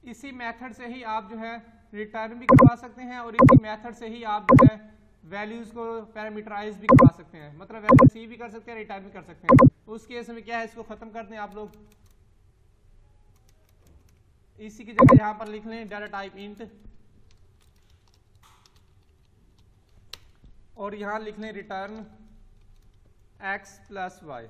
इसी मेथड से ही आप जो है रिटर्न भी करवा सकते हैं और इसी मेथड से ही आप जो है वैल्यूज को पैरामीटराइज भी करवा सकते हैं, मतलब वैल्यू रिसीव भी कर सकते हैं, रिटर्न भी कर सकते हैं। उस केस में क्या है, इसको खत्म कर दें आप लोग, इसी की जगह यहां पर लिख लें डाटा टाइप इंट और यहां लिख लें रिटर्न x प्लस वाई।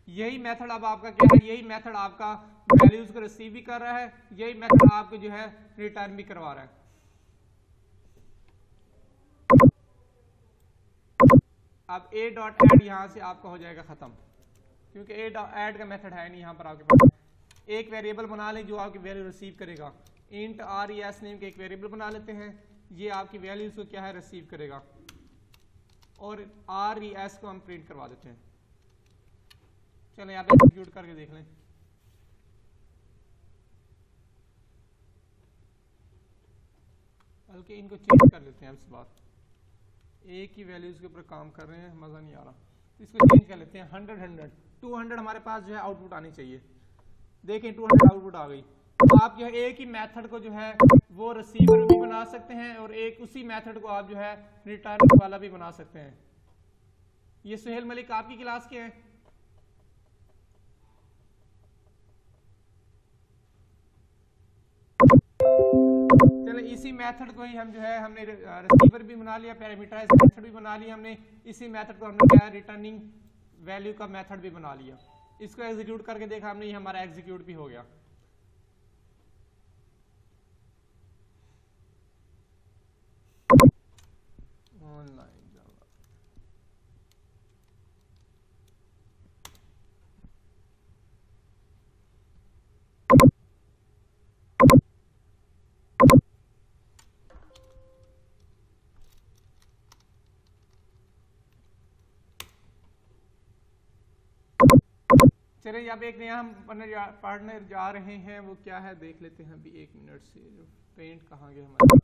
यही मेथड अब आपका क्या है, यही मेथड आपका वैल्यूज को रिसीव भी कर रहा है, यही मेथड आपको जो है रिटर्न भी करवा रहा है। अब a डॉट एड यहां से आपका हो जाएगा खत्म, क्योंकि a डॉट एड का मेथड है नहीं यहां पर आपके पास। एक वेरिएबल बना लें जो आपकी वैल्यू रिसीव करेगा, इंट res नेम के एक वेरिएबल बना लेते हैं, ये आपकी वैल्यूज को क्या है रिसीव करेगा और res को हम प्रिंट करवा देते हैं। चलें आप एग्जीक्यूट करके देख लें। बल्कि इनको चेंज कर लेते हैं, अब इस बार एक ही वैल्यूज के ऊपर काम कर रहे हैं, मजा नहीं आ रहा, तो इसको चेंज कर लेते हैं। 100 100 200 हमारे पास जो है आउटपुट आनी चाहिए। देखें 200 आउटपुट आ गई। तो आप जो है एक ही मेथड को जो है वो रिसीवर भी बना सकते हैं और एक उसी मेथड को आप जो है रिटर्न वाला भी बना सकते हैं। ये सुहेल मलिक आपकी क्लास के हैं। चले इसी मेथड को ही हम जो है हमने रिसीवर भी बना लिया, पैरामीटराइज मेथड भी बना लिया हमने, इसी मेथड को हमने क्या है रिटर्निंग वैल्यू का मेथड भी बना लिया। इसको एग्जीक्यूट करके देखा हमने, ये हमारा एग्जीक्यूट भी हो गया। ऑनलाइन चलिए अब एक नया हम पढ़ने जा रहे हैं, वो क्या है देख लेते हैं अभी 1 मिनट से। जो पेंट कहाँ गया हमारे पास,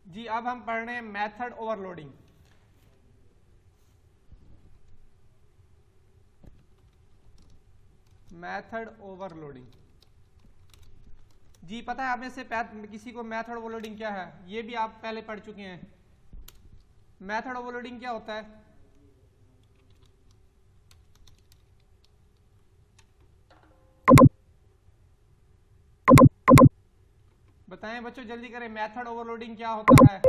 जी अब हम पढ़ रहे हैं मेथड ओवरलोडिंग। मेथड ओवरलोडिंग जी पता है आप में से किसी को मेथड ओवरलोडिंग क्या है, ये भी आप पहले पढ़ चुके हैं। मेथड ओवरलोडिंग क्या होता है? बताएं बच्चों जल्दी करें, मेथड ओवरलोडिंग क्या होता है?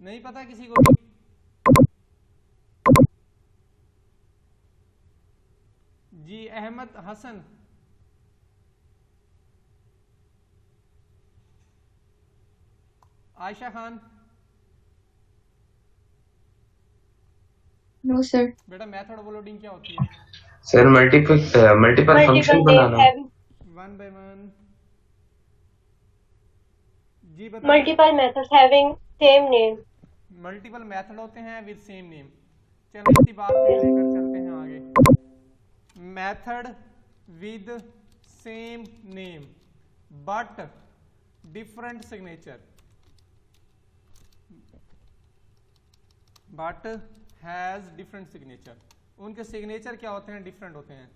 नहीं पता किसी को भी? जी अहमद हसन, आयशा खान। No sir. बेटा मेथड ओवरलोडिंग क्या होती है? सर मल्टीपल फंक्शन बनाना, वन बाय वन। जी बताएं। Multiple methods having same name. Multiple method होते हैं विद सेम नेम। चलो इसी बात को लेकर चलते हैं आगे। Method with same name but different signature, but has different signature. उनके सिग्नेचर क्या होते हैं? डिफरेंट होते हैं।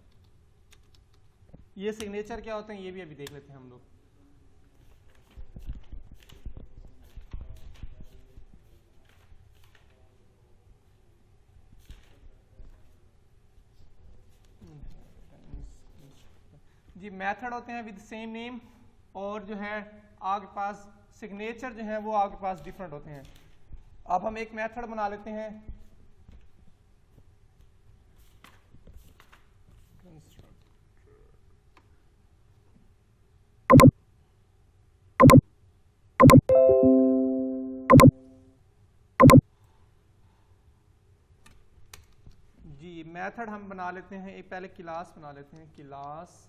ये सिग्नेचर क्या होते हैं ये भी अभी देख लेते हैं हम लोग। जी मेथड होते हैं विद सेम नेम और जो है आपके पास सिग्नेचर जो है वो आपके पास डिफरेंट होते हैं। अब हम एक मेथड बना लेते हैं, जी मेथड हम बना लेते हैं एक, पहले क्लास बना लेते हैं, class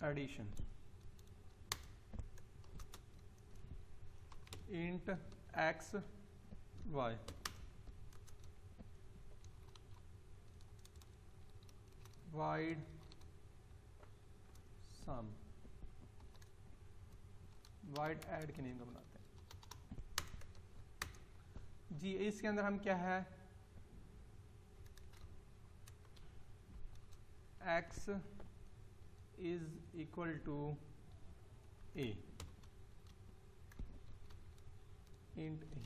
addition. Int X Y, void sum, void add के नेम का बनाते हैं जी। इसके अंदर हम क्या है, x is equal to a, int a,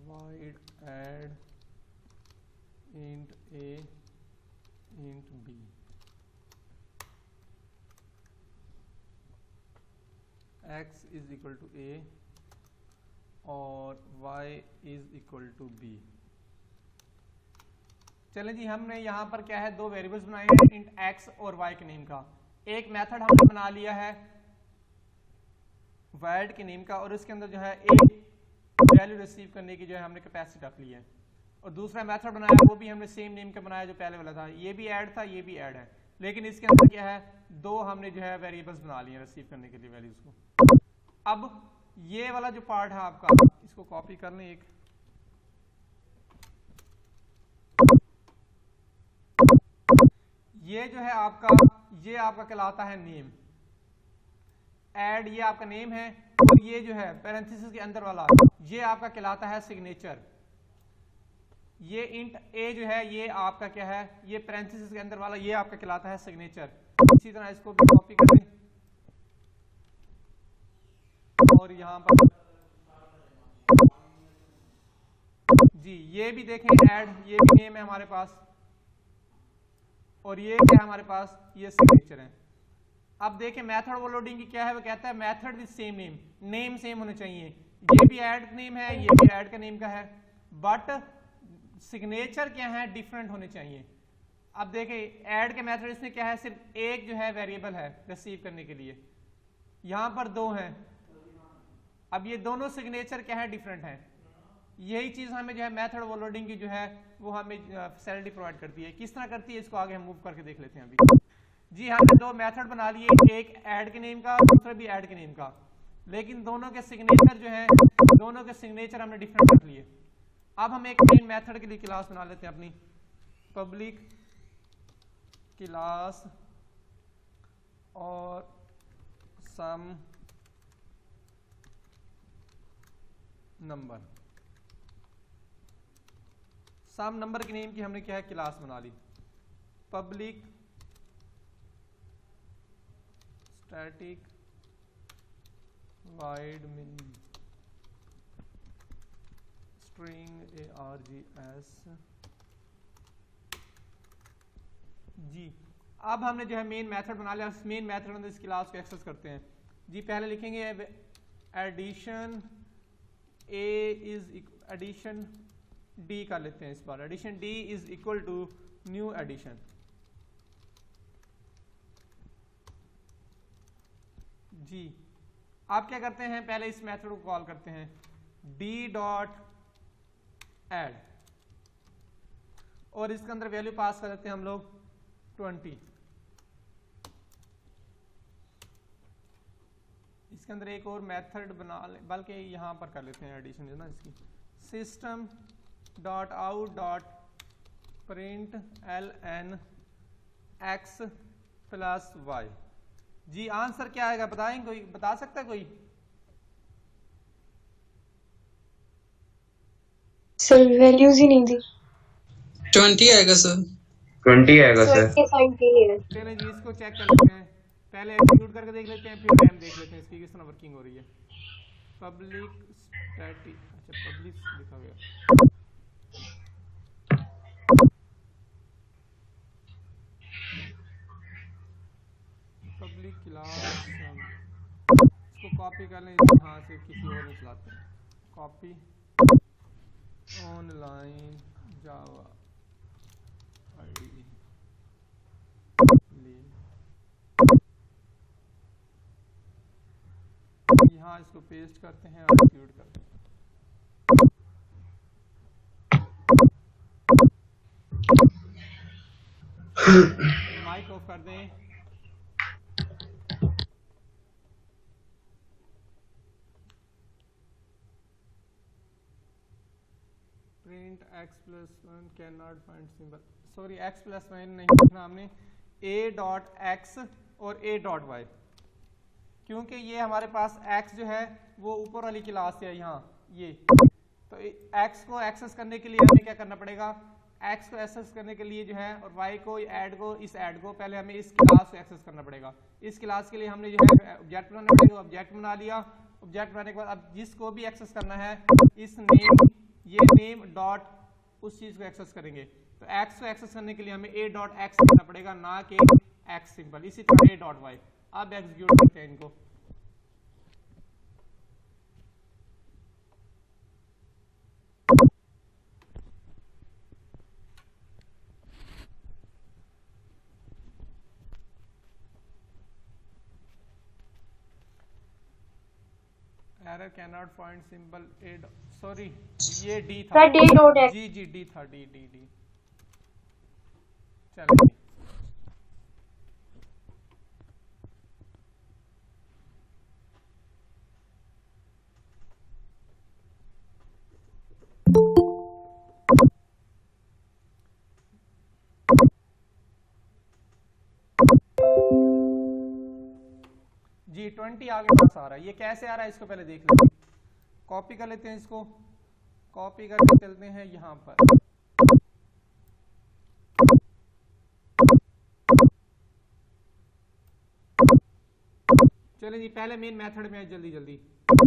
void add int a int b, x is equal to a और y is equal to b। चलें जी, हमने यहाँ पर क्या है, दो वेरिएबल्स बनाए हैं इंट x और y के नेम का। एक मेथड हमने बना लिया है void के नेम का, और उसके अंदर जो है एक वैल्यू रिसीव करने की जो है हमने कैपेसिटी रख ली है, और दूसरा मेथड बनाया वो भी हमने सेम नेम का बनाया जो पहले वाला था। ये भी ऐड था, ये भी ऐड है, लेकिन इसके अंदर क्या है, दो हमने जो है वेरिएबल्स बना लिए रिसीव करने के लिए वैल्यूज को। अब ये वाला जो पार्ट है आपका, इसको कॉपी कर लें एक, ये जो है आपका, ये आपका कहलाता है नेम, ऐड ये आपका नेम है, और ये जो है पैरेंथेसिस के अंदर वाला ये आपका कहलाता है सिग्नेचर। ये इंट ए जो है ये आपका क्या है, ये पैरेंथेसिस के अंदर वाला ये आपका कहलाता है सिग्नेचर। इसी तरह इसको भी कॉपी करें और यहाँ पर जी ये भी देखें ऐड, ये भी नेम है हमारे पास, और ये क्या है हमारे पास, ये सिग्नेचर है। अब देखें मेथड ओवरलोडिंग की क्या है, वो कहता है method with same name, name same होने चाहिए। ये भी ऐड नेम है, ये भी ऐड का नेम का है, बट सिग्नेचर क्या है, डिफरेंट होने चाहिए। अब देखें ऐड के मेथड इसमें क्या है, सिर्फ एक जो है वेरिएबल है रिसीव करने के लिए, यहां पर दो हैं। अब ये दोनों सिग्नेचर क्या है, डिफरेंट है। यही चीज हमें जो है मेथड ओवरलोडिंग की जो है वो हमें फैसिलिटी प्रोवाइड करती है। किस तरह करती है, इसको आगे हम मूव करके देख लेते हैं अभी। जी हमने दो मेथड बना लिए, एक ऐड के नेम का, दूसरा भी ऐड के नेम का, लेकिन दोनों के सिग्नेचर जो है, दोनों के सिग्नेचर हमने डिफरेंट रख लिए। अब हम एक मेन मेथड के लिए क्लास बना लेते हैं अपनी, पब्लिक क्लास और सम नंबर। सम नंबर के नेम की हमने क्या है, क्लास बना ली। पब्लिक स्टैटिक वाइड मिन स्ट्रिंग args जी। अब हमने जो है मेन मेथड बना लिया, मेन मेथड में इस क्लास को एक्सेस करते हैं जी। पहले लिखेंगे addition A is addition D कर लेते हैं इस बार, addition D is equal to new addition जी। आप क्या करते हैं, पहले इस मेथड को कॉल करते हैं d डॉट एड, और इसके अंदर वैल्यू पास कर देते हैं हम लोग 20। इसके अंदर एक और मेथड बना ले, बल्कि यहां पर कर लेते हैं एडिशन है ना इसकी, system dot out dot print ln x plus Y जी। आंसर क्या आएगा बताएं, कोई बता सकता है कोई? सर वैल्यूज ही नहीं दी। 20 आएगा सर। 20 आएगा सर। चलें जी इसको चेक कर लेते हैं, पहले एग्जीक्यूट करके देख लेते हैं, फिर रैम देख लेते हैं इसकी किस तरह वर्किंग हो रही है। पब्लिक स्टैटिक, अच्छा पब्लिक लिखा गया, पब्लिक क्लास, इसको कॉपी कर लें, यहाँ से किसी और में चलाते हैं। कॉपी ऑनलाइन जावा आईडी यहाँ इसको पेस्ट करते हैं और एग्जीक्यूट करते हैं। माइक ऑफ कर दें। Int x plus one can not find symbol, sorry x plus one नहीं लिखना हमने, ए डॉट एक्स और ए डॉट वाई, क्योंकि ये हमारे पास x जो है वो ऊपर वाली क्लास से है यहाँ ये, तो x को एक्सेस करने के लिए हमें क्या करना पड़ेगा, x को एक्सेस करने के लिए जो है और y को ऐड को इस ऐड को पहले हमें इस क्लास को एक्सेस करना पड़ेगा। इस क्लास के लिए हमने जो है ऑब्जेक्ट बनाना पड़ेगा, ऑब्जेक्ट बना लिया। ऑब्जेक्ट बनाने के बाद अब जिसको भी एक्सेस करना है इस नेम, ये नेम डॉट उस चीज को एक्सेस करेंगे। तो x को एक्सेस करने के लिए हमें a डॉट एक्स लिखना पड़ेगा, ना कि x सिंपल। इसी तरह a डॉट वाई। अब एग्जीक्यूट करते हैं इनको। Error can not find symbol A, sorry ये डी था, sir D dot X। G D था, डी डी डी। चलिए जी 20 आगे पास आ रहा है। ये कैसे आ रहा है इसको पहले देख लेते हैं। कॉपी कर लेते हैं इसको, कॉपी करके चलते हैं यहाँ पर। चलिए जी पहले मेन मेथड में जल्दी जल्दी।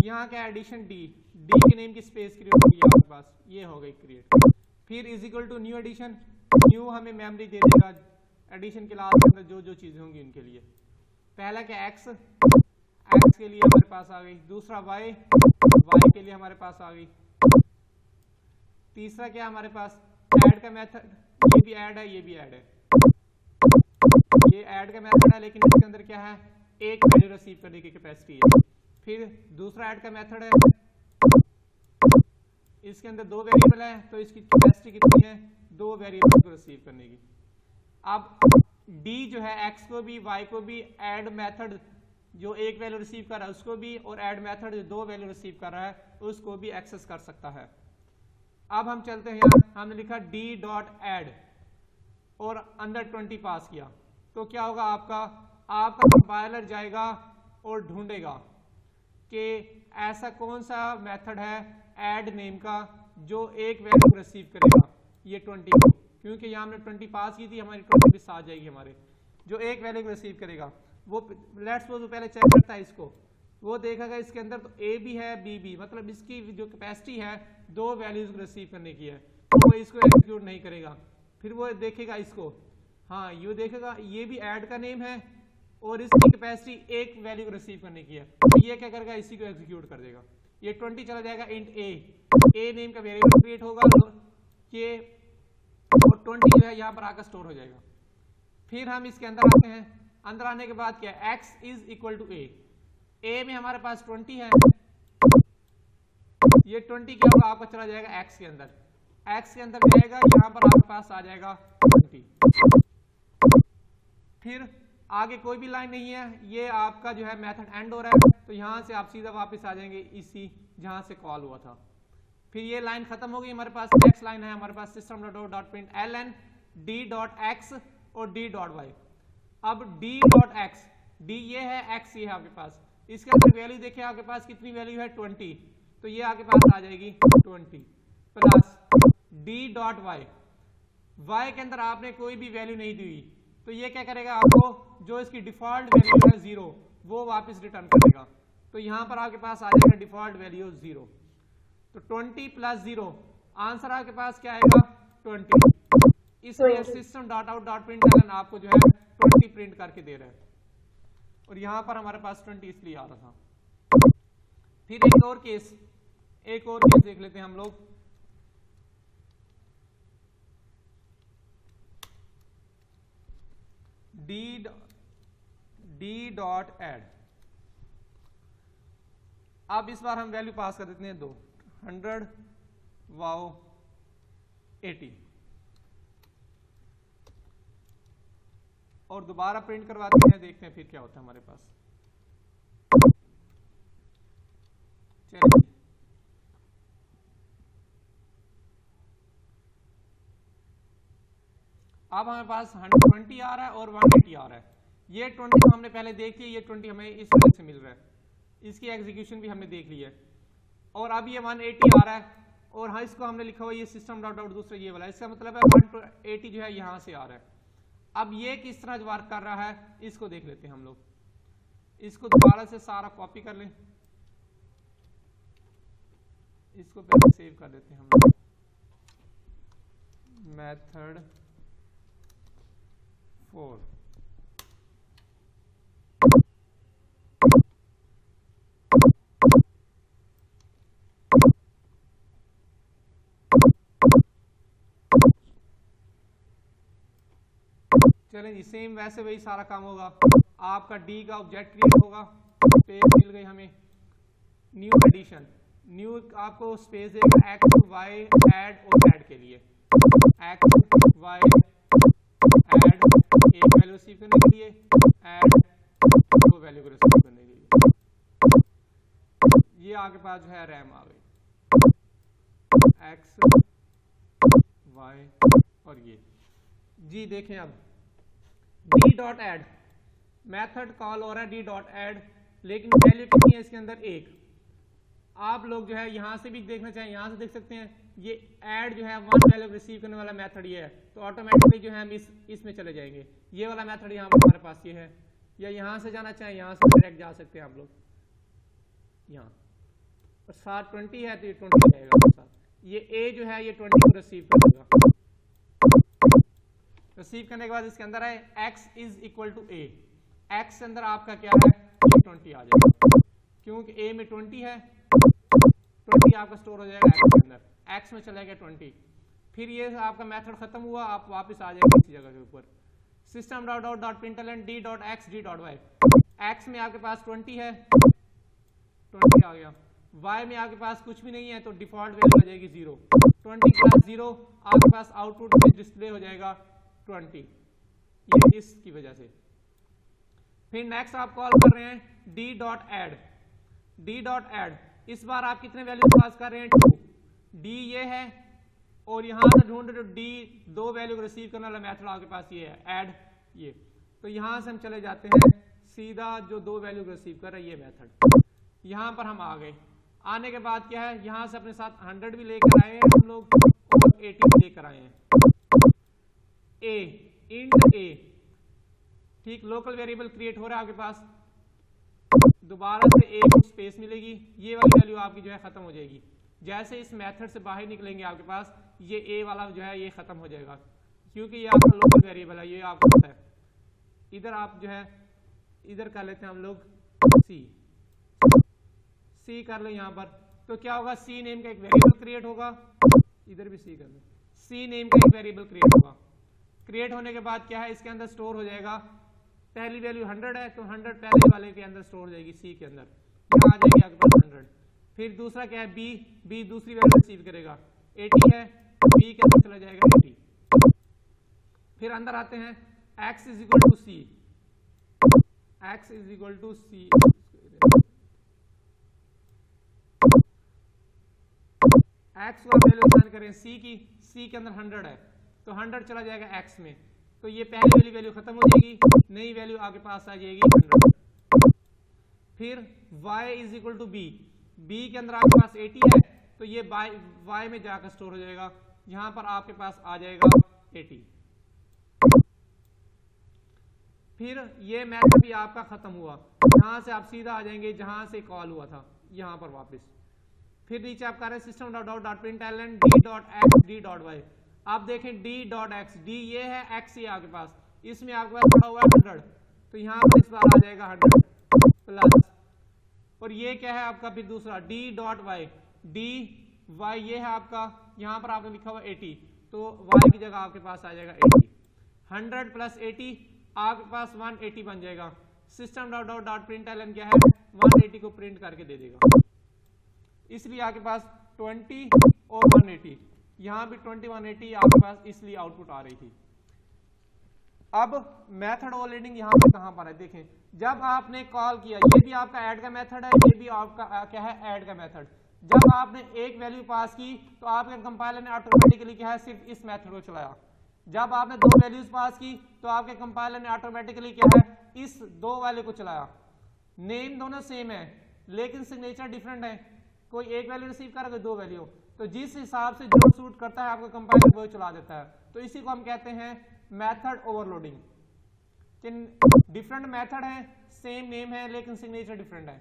यहाँ क्या एडिशन डी, डी के नेम की स्पेस क्रिएट होगी आपके पास, ये हो गई क्रिएट। फिर is equal to new addition, new हमें मेमोरी दे देगा एडिशन क्लास के अंदर जो जो चीजें होंगी उनके लिए। पहला क्या एक्स, एक्स के लिए हमारे पास आ गई। दूसरा वाई, वाई के लिए हमारे पास आ गई। तीसरा क्या हमारे पास ऐड का मेथड, ये भी ऐड है, ये भी ऐड है। ये ऐड का मेथड है लेकिन इसके अंदर क्या है, एक वैल्यू रिसीव करने की कैपेसिटी है। फिर दूसरा ऐड का मेथड है, इसके अंदर दो वेरिएबल है तो इसकी कैपेसिटी कितनी है, दो वेरिएबल को रिसीव करने की। अब डी जो है एक्स को भी वाई को भी ऐड मेथड जो एक वैल्यू रिसीव कर रहा है उसको भी, और ऐड मेथड जो दो वैल्यू रिसीव कर रहा है उसको भी एक्सेस कर सकता है। अब हम चलते हैं, हमने लिखा डी डॉट ऐड और अंदर 20 पास किया तो क्या होगा, आपका कंपाइलर जाएगा और ढूंढेगा कि ऐसा कौन सा मेथड है ऐड नेम का जो एक वैल्यू रिसीव करेगा, ये 20 को, क्योंकि यहाँ हमने 20 पास की थी, हमारी 20 भी आ जाएगी हमारे, जो एक वैल्यू रिसीव करेगा। वो लेट्स सपोज पहले चेक करता है इसको, वो देखेगा इसके अंदर तो ए भी है बी भी, मतलब इसकी जो कैपेसिटी है दो वैल्यूज को रिसीव करने की है, तो वो इसको एग्जीक्यूट नहीं करेगा। फिर वो देखेगा इसको, हाँ ये देखेगा ये भी ऐड का नेम है और इसकी कैपेसिटी एक वैल्यू को रिसीव करने की है, तो ये क्या करेगा, इसी को एग्जीक्यूट कर देगा। ये 20 चला जाएगा इंट ए नेम का वेरिएबल क्रिएट होगा ये, और 20 जो है यहाँ पर आकर स्टोर हो जाएगा। फिर हम इसके अंदर आते हैं, अंदर आने के बाद क्या है, x इज इक्वल टू ए में हमारे पास 20 है, ये 20 क्या होगा, आपका चला जाएगा x के अंदर, x के अंदर जाएगा, यहाँ पर आपके पास आ जाएगा 20। फिर आगे कोई भी लाइन नहीं है, ये आपका जो है मेथड एंड हो रहा है, तो यहाँ से आप सीधा वापस आ जाएंगे इसी जहाँ से कॉल हुआ था। फिर ये लाइन खत्म हो गई, हमारे पास नेक्स्ट लाइन है हमारे पास system.out.println d डॉट एक्स और d डॉट वाई। अब d डॉट एक्स, d ये है, x ये है आपके पास, इसके अंदर वैल्यू देखिए आपके पास कितनी वैल्यू है 20, तो ये आपके पास आ जाएगी 20 plus d dot Y, y के अंदर आपने कोई भी वैल्यू नहीं दी हुई, तो ये क्या करेगा, आपको जो इसकी डिफॉल्ट वैल्यू है 0 वो वापस रिटर्न करेगा, तो यहाँ पर आपके पास आ जाएगा डिफॉल्ट वैल्यू 0। तो 20 प्लस 0 आंसर आपके पास क्या आएगा 20, इसलिए system.out.println आपको जो है 20 प्रिंट करके दे रहा है, और यहाँ पर हमारे पास 20 इसलिए आ रहा था। फिर एक और केस देख लेते हैं हम लोग। d डॉट ऐड, अब इस बार हम वैल्यू पास कर देते हैं 2, 100 वाओ 80, और दोबारा प्रिंट करवाते हैं, देखते हैं फिर क्या होता है हमारे पास। चलिए अब हमारे पास 120 आ रहा है और 180 आ रहा है। ये 20 हमने पहले देख लिया, ये 20 हमें इस वजह से मिल रहा है, इसकी एग्जीक्यूशन भी हमने देख ली है। और अब ये 180 आ रहा है और हाँ इसको हमने लिखा हुआ ये सिस्टम डॉट आउट दूसरा ये वाला, इसका मतलब है 180 जो है यहाँ से आ रहा है। अब ये किस तरह वर्क कर रहा है इसको देख लेते हैं हम लोग। इसको दोबारा से सारा कॉपी कर लें, इसको पहले सेव कर देते हैं हम लोग। मेथड 4 चलें जी, सेम वैसे वही सारा काम होगा। आपका डी का ऑब्जेक्ट क्रिएट होगा, स्पेस मिल गई हमें, न्यू एडिशन, न्यू आपको स्पेस देगा एक्स वाई ऐड और ऐड के लिए, एक्स वाई ऐड एक वैल्यू रिसीव करने के लिए, ऐड दो वैल्यू को रिसीव करने के लिए। ये आपके पास जो है रैम आ गई, एक्स वाई और ये जी। देखें अब D dot add method call हो रहा है, डी डॉट एड, लेकिन वैल्यू कितनी है इसके अंदर? एक। आप लोग जो है यहां से भी देखना चाहें, यहां से देख सकते हैं, ये ऐड जो है वन वैल्यू रिसीव करने वाला मेथड ये है, तो ऑटोमेटिकली जो है हम इसमें चले जाएंगे। ये वाला मेथड यहाँ पर हमारे पास ये है, या यहां से जाना चाहें यहां से डायरेक्ट जा सकते हैं आप लोग। यहाँ और साथ 20 है तो ये 20 जाएगा, ये ए जो है ये 20 को रिसीव करेगा। रिसीव करने के बाद इसके अंदर है x is equal to A, x के अंदर आपका क्या है? 20 आ जाएगा, क्योंकि a में 20 है, 20 आपका स्टोर हो जाएगा x के अंदर, x में चला गया 20। फिर ये आपका मेथड खत्म हुआ, आप वापस आ जाएंगे इसी जगह के ऊपर। System dot out dot println D dot X D dot Y, X में आपके पास 20 है, 20 आ गया, y में आपके पास कुछ भी नहीं है तो डिफॉल्ट वैल्यू आ जाएगी 0, 20 प्लस 0 आपके पास आउटपुट में डिस्प्ले हो जाएगा 20, ये इसकी वजह से। फिर नेक्स्ट आप कॉल कर रहे हैं d dot add, d dot add, इस बार आप कितने वैल्यू पास कर रहे हैं? 2, d ये है और यहां से ढूंढ रहे हो d दो वैल्यू को रिसीव करने वाला मेथड आपके पास ये है ऐड, ये तो यहां से हम चले जाते हैं सीधा जो दो वैल्यू को रिसीव कर रहा है ये मेथड, यहां पर हम आ गए। आने के बाद क्या है, यहां से अपने साथ 100 भी लेकर आए हैं हम लोग और 80 भी लेकर आए हैं। ए इंट ए, ठीक, लोकल वेरिएबल क्रिएट हो रहा है आपके पास, दोबारा से ए को स्पेस मिलेगी, ये वाली वैल्यू आपकी जो है खत्म हो जाएगी। जैसे इस मेथड से बाहर निकलेंगे आपके पास ये ए वाला जो है ये खत्म हो जाएगा, क्योंकि ये आपका लोकल वेरिएबल है, ये आपको पता है। इधर आप जो है इधर कर लेते हैं हम लोग सी कर ले यहाँ पर, तो क्या होगा, सी नेम का एक वेरिएबल क्रिएट होगा, इधर भी सी कर ले, सी नेम का एक वेरिएबल क्रिएट होगा। क्रिएट होने के बाद क्या है, इसके अंदर स्टोर हो जाएगा, पहली वैल्यू 100 है तो 100 पहले वाले के अंदर स्टोर हो जाएगी, सी के अंदर यहाँ आ जाएगी आपके पास 100। फिर दूसरा क्या है, बी दूसरी वैल्यू रिसीव करेगा, 80 है, बी के अंदर चला जाएगा 80। फिर अंदर आते हैं x is equal to C, x is equal to C, x को वैल्यू असाइन करें सी की, सी के अंदर 100 है तो 100 चला जाएगा x में, तो ये पहली वाली वैल्यू खत्म हो जाएगी, नई वैल्यू आपके पास आ जाएगी 100। फिर y is equal to B, B के अंदर आपके पास 80 है तो ये y में जाकर स्टोर हो जाएगा, यहां पर आपके पास आ जाएगा 80। फिर ये मैथड भी आपका खत्म हुआ, यहां से आप सीधा आ जाएंगे जहां से कॉल हुआ था यहां पर वापस। फिर नीचे आप कर रहे हैं system dot out dot println D dot X D dot Y, आप देखें डी डॉट एक्स, डी ये है, एक्स ये आपके पास, इसमें आपके पास पड़ा हुआ है 100 तो यहाँ पर इस बार आ जाएगा 100 प्लस, और ये क्या है आपका फिर दूसरा D dot Y, D Y ये है आपका, यहाँ पर आपने लिखा हुआ 80 तो वाई की जगह आपके पास आ जाएगा 80, 100 प्लस 80 आपके पास 180 बन जाएगा। System dot out dot println क्या है, 180 को प्रिंट करके दे देगा, इसलिए आपके पास 20 और 180, यहां भी 20 180 आपके पास इसलिए आउटपुट आ रही थी। अब मेथड ओवरलोडिंग यहां पे कहां पर है, देखें जब आपने कॉल किया, ये भी आपका ऐड का मेथड है, ये भी आपका क्या है ऐड का मेथड, जब आपने एक वैल्यू पास की तो आपके कंपाइलर ने ऑटोमेटिकली क्या है सिर्फ इस मेथड को चलाया, जब आपने दो वैल्यूज पास की तो आपके कंपाइलर ने ऑटोमेटिकली क्या है, इस दो वाले को चलाया। नेम दोनों सेम है लेकिन सिग्नेचर डिफरेंट है, कोई एक वैल्यू रिसीव कर रहा है, कोई दो वैल्यू, तो जिस हिसाब से जो सूट करता है आपका कंपाइलर वो चला देता है। तो इसी को हम कहते हैं मेथड ओवरलोडिंग। डिफरेंट मेथड है, सेम नेम है लेकिन सिग्नेचर डिफरेंट है,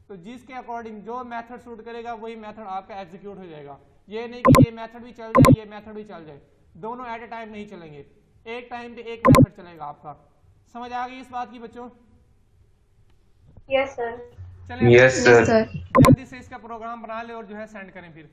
तो जिसके अकॉर्डिंग जो मेथड सूट करेगा वही मेथड आपका एग्जीक्यूट हो जाएगा। ये नहीं कि ये मेथड भी चल जाए ये मेथड भी चल जाए, दोनों एट ए टाइम नहीं चलेंगे, एक टाइम पे एक मेथड चलेगा आपका। समझ आ गई इस बात की बच्चों? Yes, sir. चलिए यस सर। जल्दी से इसका प्रोग्राम बना ले और जो है सेंड करें फिर।